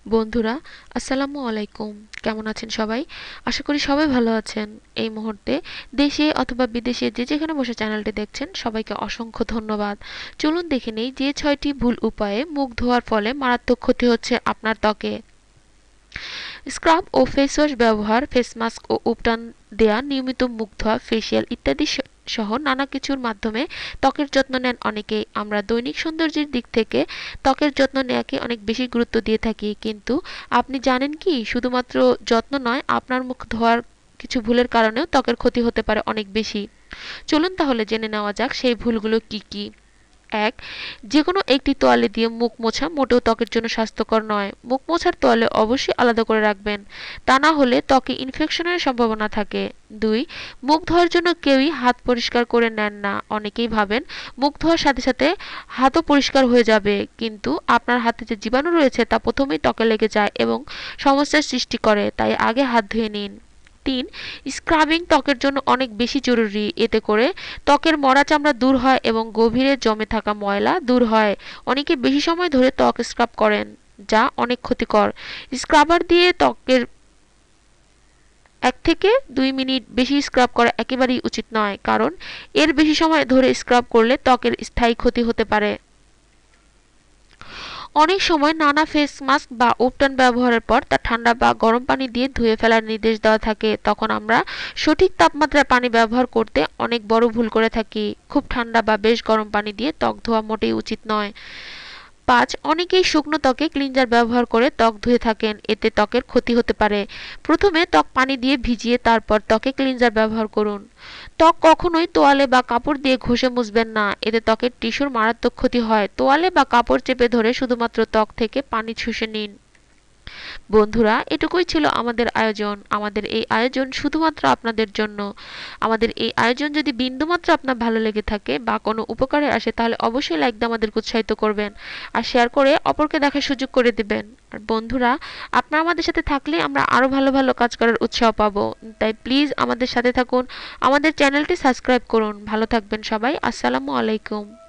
বন্ধুরা, আসসালামু আলাইকুম। কেমন আছেন সবাই? আশা করি সবাই ভালো আছেন। এই মুহূর্তে দেশে অথবা বিদেশে যে যেখানে বসে চ্যানেলটি দেখছেন সবাইকে অসংখ্য ধন্যবাদ। চলুন দেখে নেই যে ৬টি ভুল উপায়ে মুখ ধোয়ার ফলে মারাত্মক ক্ষতি হচ্ছে আপনার ত্বকে। স্ক্রাব ও ফেস ওয়াশ ব্যবহার, ফেস মাস্ক ও উপটান দেয়া, নিয়মিত মুখ ধোয়া, ফেসিয়াল ইত্যাদি সহ নানা কিছুর মাধ্যমে ত্বকের যত্ন নেন অনেকেই। আমরা দৈনিক সৌন্দর্যের দিক থেকে ত্বকের যত্ন নেওয়াকে অনেক বেশি গুরুত্ব দিয়ে থাকি, কিন্তু আপনি জানেন কি শুধুমাত্র যত্ন নয়, আপনার মুখ ধোয়ার কিছু ভুলের কারণেও ত্বকের ক্ষতি হতে পারে অনেক বেশি। চলুন তাহলে জেনে নেওয়া যাক সেই ভুলগুলো কি কি। ১. যেকোনো একটি তোয়ালে দিয়ে মুখ মোছা মোটেও ত্বকের জন্য স্বাস্থ্যকর নয়। মুখ মোছার তোয়ালে অবশ্যই আলাদা করে রাখবেন, তা না হলে ত্বকে ইনফেকশনের সম্ভাবনা থাকে। ২. মুখ ধোয়ার জন্য কেউই হাত পরিষ্কার করে নেন না। অনেকেই ভাবেন মুখ ধোয়ার সাথে সাথে হাতও পরিষ্কার হয়ে যাবে, কিন্তু আপনার হাতে যে জীবাণু রয়েছে তা প্রথমেই ত্বকে লেগে যায় এবং সমস্যার সৃষ্টি করে, তাই আগে হাত ধুয়ে নিন। ৩. স্ক্রাবিং ত্বকের জন্য অনেক বেশি জরুরি। এতে করে ত্বকের মরা চামড়া দূর হয় এবং গভীরে জমে থাকা ময়লা দূর হয়। অনেকে বেশি সময় ধরে ত্বক স্ক্রাব করেন, যা অনেক ক্ষতিকর। স্ক্রাবার দিয়ে ত্বকের ১ থেকে ২ মিনিট বেশি স্ক্রাব করা একেবারেই উচিত নয়, কারণ এর বেশি সময় ধরে স্ক্রাব করলে ত্বকের স্থায়ী ক্ষতি হতে পারে। অনেক সময় নানা ফেস মাস্ক বা উপটান ব্যবহারের পর তা ঠান্ডা বা গরম পানি দিয়ে ধুয়ে ফেলার নির্দেশ দেওয়া থাকে। তখন আমরা সঠিক তাপমাত্রায় পানি ব্যবহার করতে অনেক বড় ভুল করে থাকি। খুব ঠান্ডা বা বেশ গরম পানি দিয়ে ত্বক ধোয়া মোটেই উচিত নয়। ৫. অনেকেই শুকনো ত্বকে ক্লিনজার ব্যবহার করে ত্বক ধুয়ে থাকেন। এতে ত্বকের ক্ষতি হতে পারে। প্রথমে ত্বক পানি দিয়ে ভিজিয়ে তারপর ত্বকে ক্লিনজার ব্যবহার করুন। ত্বক কখনোই তোয়ালে বা কাপড় দিয়ে ঘষে মুছবেন না, এতে ত্বকের টিস্যুর মারাত্মক ক্ষতি হয়। তোয়ালে বা কাপড় চেপে ধরে শুধুমাত্র ত্বক থেকে পানি শুষে নিন। বন্ধুরা, এটুকুই ছিল আমাদের আয়োজন। আমাদের এই আয়োজন শুধুমাত্র আপনাদের জন্য। আমাদের এই আয়োজন যদি বিন্দুমাত্র আপনার ভালো লেগে থাকে বা কোনো উপকারে আসে, তাহলে অবশ্যই লাইক দিয়ে আমাদেরকে উৎসাহিত করবেন আর শেয়ার করে অপরকে দেখার সুযোগ করে দিবেন। আর বন্ধুরা, আপনারা আমাদের সাথে থাকলে আমরা আরো ভালো ভালো কাজ করার উৎসাহ পাবো। তাই প্লিজ আমাদের সাথে থাকুন, আমাদের চ্যানেলটি সাবস্ক্রাইব করুন। ভালো থাকবেন সবাই। আসসালামু আলাইকুম।